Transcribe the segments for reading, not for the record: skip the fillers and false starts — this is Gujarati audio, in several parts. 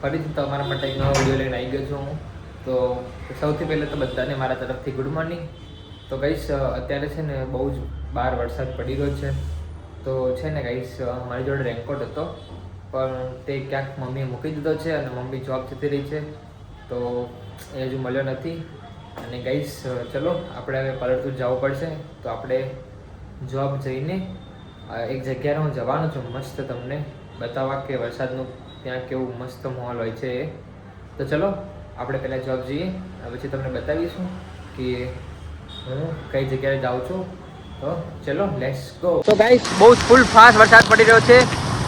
ફરીથી તમારા માટે એક નવો વિડીયો લઈને આવી ગયો છું હું. તો સૌથી પહેલાં તો બધાને મારા તરફથી ગુડ મોર્નિંગ. તો ગાઈસ અત્યારે છે ને બહુ જ બહાર વરસાદ પડી રહ્યો છે. તો છે ને ગાઈસ મારી જોડે રેનકોટ હતો, પણ તે ક્યાંક મમ્મીએ મૂકી દીધો છે અને મમ્મી જોબ જતી રહી છે, તો એ હજુ મળ્યો નથી. અને ગાઈસ ચલો આપણે હવે પાલનપુર જવું પડશે, તો આપણે જોબ જઈને એક જગ્યાએ હું જવાનું છું મસ્ત તમને બતાવવા કે વરસાદનું ત્યાં કેવું મસ્ત માહોલ હોય છે. તો ચલો આપણે પહેલાં જોબ જઈએ, પછી તમને બતાવીશું કે હું કઈ જગ્યાએ જાઉં છું. તો ચલો લેટ્સ ગો. તો ગાઈસ બહુ ફૂલ ફાસ્ટ વરસાદ પડી રહ્યો છે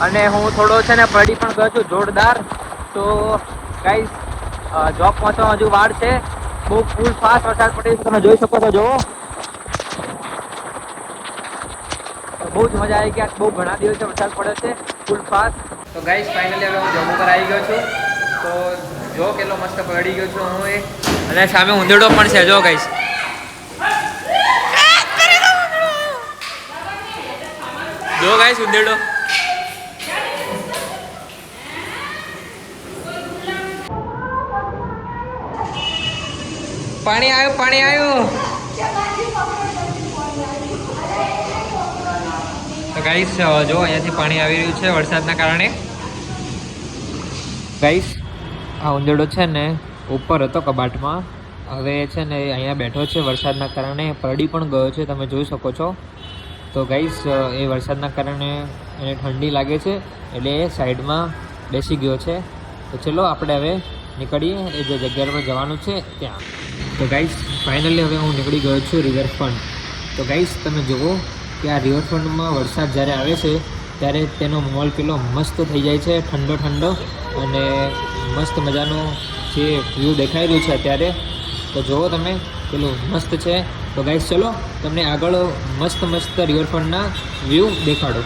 અને હું થોડો છે ને પડી પણ ગયો છું જોરદાર. તો ગાઈસ જોબ પહોંચવા હજુ વાર છે. બહુ ફૂલ ફાસ્ટ વરસાદ પડી રહ્યો છે, તમે જોઈ શકો છો. જુઓ, બહુ જ મજા આવી ગઈ. બહુ ઘણા દિવસે વરસાદ પડ્યો છે ફૂલ ફાસ્ટ. તો ગાઈસ ફાઇનલી હવે હું જમ્મુ પર આવી ગયો છું. તો જો કેટલો મસ્ત પડી ગયો છું હું એ, અને સામે ઉંદેડો પણ છે. જો ગાઈસ જો ગાઈસ ઉંદેડો. પાણી આવ્યું, પાણી આવ્યું. તો ગાઈસ જો અહીંયાથી પાણી આવી રહ્યું છે વરસાદના કારણે. ગાઈસ આ ઉંદેડો છે ને ઉપર હતો કબાટમાં, હવે છે ને અહીંયા બેઠો છે વરસાદના કારણે. પડી પણ ગયો છે, તમે જોઈ શકો છો. તો ગાઈસ એ વરસાદના કારણે એને ઠંડી લાગે છે એટલે એ સાઈડમાં બેસી ગયો છે. તો ચલો આપણે હવે નીકળીએ એ જે જગ્યા પર જવાનું છે ત્યાં. તો ગાઈસ ફાઇનલી હવે હું નીકળી ગયો છું રિવરફ્રન્ટ. તો ગાઈસ તમે જુઓ કે આ રિવરફ્રન્ટમાં વરસાદ જ્યારે આવે છે ત્યારે તેનો માહોલ પેલો મસ્ત થઈ જાય છે, ઠંડો ઠંડો, અને મસ્ત મજાનો જે વ્યૂ દેખાઈ રહ્યું છે અત્યારે. તો જુઓ તમે, પેલું મસ્ત છે. તો ગાઈસ ચલો તમને આગળ મસ્ત મસ્ત રિવરફ્રન્ટના વ્યૂ દેખાડો.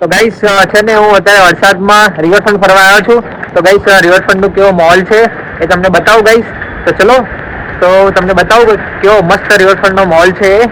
તો ગાઈસ છે ને હું અત્યારે વરસાદમાં રિવરફ્રન્ટ ફરવા આવ્યો છું. તો ગાઈસ રિવરફ્રન્ટનો કેવો માહોલ છે એ તમને બતાવું ગાઈસ. તો ચલો તો તમને બતાવું કેવો મસ્ત રિવરફ્રન્ટનો માહોલ છે એ.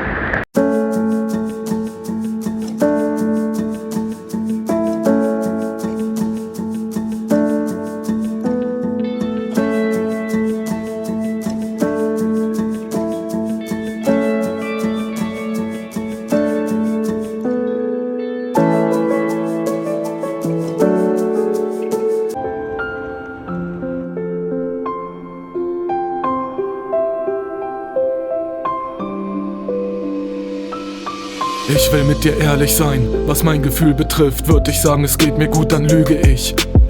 Ich will mit dir ehrlich sein, was mein Gefühl betrifft. Würde ich sagen, es geht mir gut, dann lüge ich.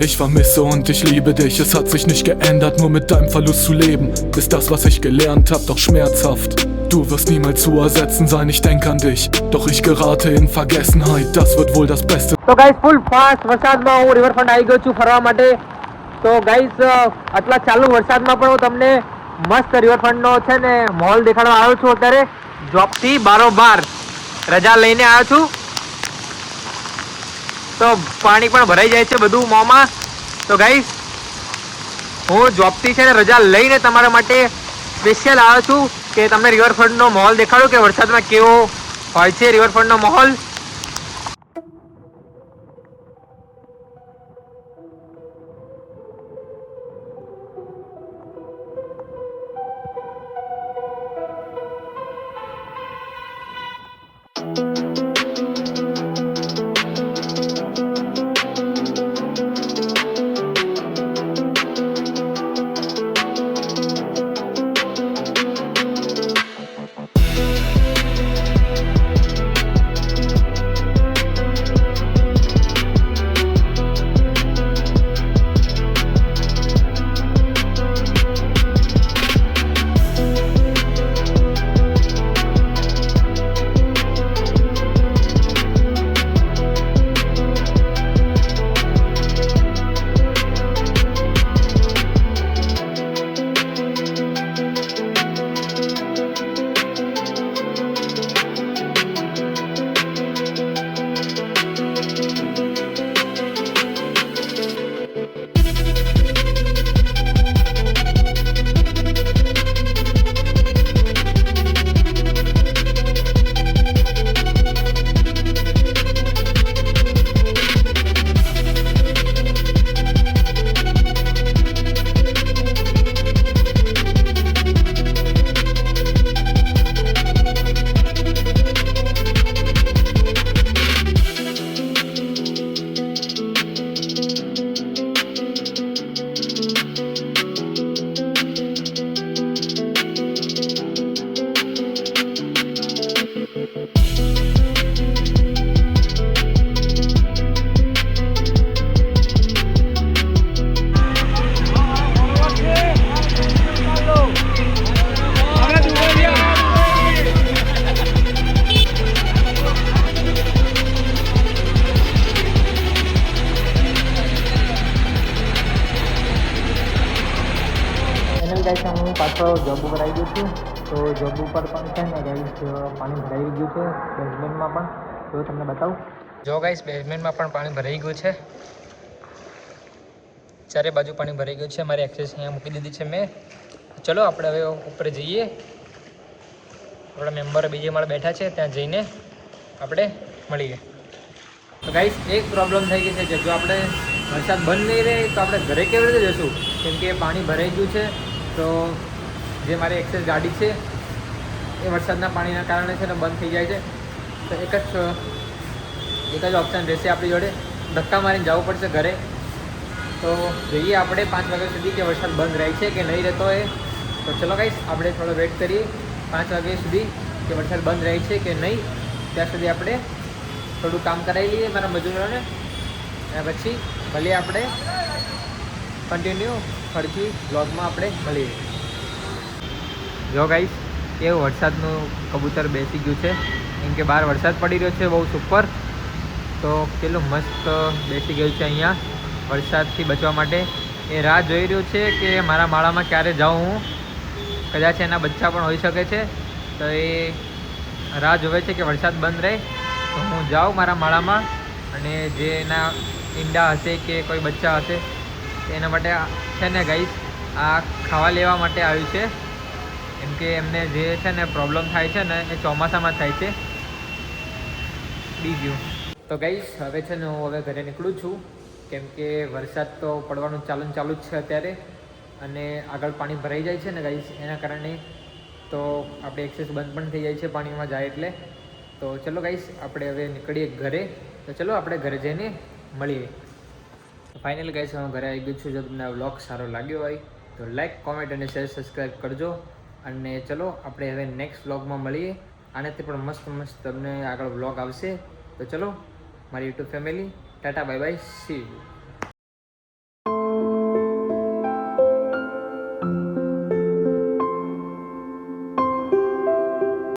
Ich vermisse und ich liebe dich, es hat sich nicht geändert. Nur mit deinem Verlust zu leben, ist das, was ich gelernt hab, doch schmerzhaft. Du wirst niemals zu ersetzen sein, ich denk an dich. Doch ich gerate in Vergessenheit, das wird wohl das Beste. તો ગાઈસ ફૂલ ફાસ્ટ વરસાદમાં હું રિવરફ્રન્ટ આવી ગયો છું ફરવા માટે. તો ગાઈસ આટલા ચાલુ વરસાદમાં પણ હું તમને મસ્ત રિવરફ્રન્ટનો છે ને માહોલ દેખાડવા આવ્યો છું. અત્યારે જોબથી બારોબાર રજા લઈને આવ્યો છું, તો પાણી પણ ભરાઈ જાય છે બધું મોંમાં. તો ગાઈસ હું જોબથી છે ને રજા લઈને તમારા માટે સ્પેશિયલ આવ્યો છું કે તમને રિવરફ્રન્ટનો માહોલ દેખાડો કે વરસાદમાં કેવો હોય છે રિવરફ્રન્ટનો માહોલ. જોબ ઉપર આવી ગયો છું. તો જોબ ઉપર પણ છે ને ગાઈસ પાણી ભરાઈ ગયું છે બેઝમેન્ટમાં પણ. તો તમને બતાવું. જો ગાઈસ બેઝમેન્ટમાં પણ પાણી ભરાઈ ગયું છે. ચારે બાજુ પાણી ભરાઈ ગયું છે. મારી એક્સેસ અહીંયા મૂકી દીધી છે મેં. ચલો આપણે હવે ઉપર જઈએ. આપણા મેમ્બર બીજે માળે બેઠા છે, ત્યાં જઈને આપણે મળીએ. તો ગાઈસ એક પ્રોબ્લેમ થઈ ગઈ છે કે જો આપણે વરસાદ બંધ નહીં રહે તો આપણે ઘરે કેવી રીતે જઈશું, કેમ કે પાણી ભરાઈ ગયું છે. તો જે મારી એક્સેસ ગાડી છે એ વરસાદના પાણીના કારણે છે ને બંધ થઈ જાય છે. તો એક જ ઓપ્શન રહેશે આપણી જોડે, ધક્કા મારીને જવું પડશે ઘરે. તો જોઈએ આપણે 5 વાગ્યા સુધી કે વરસાદ બંધ રહે છે કે નહીં રહેતો હોય. તો ચલો ગાઈસ આપણે થોડો વેઇટ કરીએ 5 વાગ્યા સુધી કે વરસાદ બંધ રહે છે કે નહીં. ત્યાં સુધી આપણે થોડું કામ કરાવી લઈએ મારા મજૂરોને, અને પછી ભલે આપણે કન્ટિન્યુ ફરીથી બ્લોગમાં આપણે મળીએ. જો ગાઈસ એવું વરસાદનું કબૂતર બેસી ગયું છે, કેમ કે બહાર વરસાદ પડી રહ્યો છે બહુ સુપર. તો કેટલું મસ્ત બેસી ગયું છે અહીંયા વરસાદથી બચવા માટે. એ રાહ જોઈ રહ્યું છે કે મારા માળામાં ક્યારે જાઉં હું. કદાચ એના બચ્ચા પણ હોઈ શકે છે. તો એ રાહ જોવે છે કે વરસાદ બંધ રહે તો હું જાઉં મારા માળામાં, અને જે એના ઈંડા હશે કે કોઈ બચ્ચા હશે એના માટે છે ને ગાઈસ આ ખાવા લેવા માટે આવ્યું છે. કેમ કે એમને જે છે ને પ્રોબ્લેમ થાય છે ને એ ચોમાસામાં થાય છે. બીજું તો ગાઈસ હવે છે ને હું હવે ઘરે નીકળું છું, કેમ કે વરસાદ તો પડવાનું ચાલુ જ છે અત્યારે, અને આગળ પાણી ભરાઈ જાય છે ને ગાઈસ એના કારણે. તો આપણે એક્સેસ બંધ પણ થઈ જાય છે પાણીમાં જાય એટલે. તો ચલો ગાઈસ આપણે હવે નીકળીએ ઘરે. તો ચલો આપણે ઘરે જઈને મળીએ. ફાઇનલી ગાઈસ હું ઘરે આવી ગયો છું. જો તમને વ્લોગ સારો લાગ્યો હોય તો લાઈક, કોમેન્ટ અને શેર, સબસ્ક્રાઈબ કરજો. અને ચલો આપણે હવે નેક્સ્ટ વ્લોગમાં મળીએ. આનાથી પણ મસ્ત તમને આગળ વ્લોગ આવશે. તો ચલો મારી YouTube family, Tata bye bye, C you.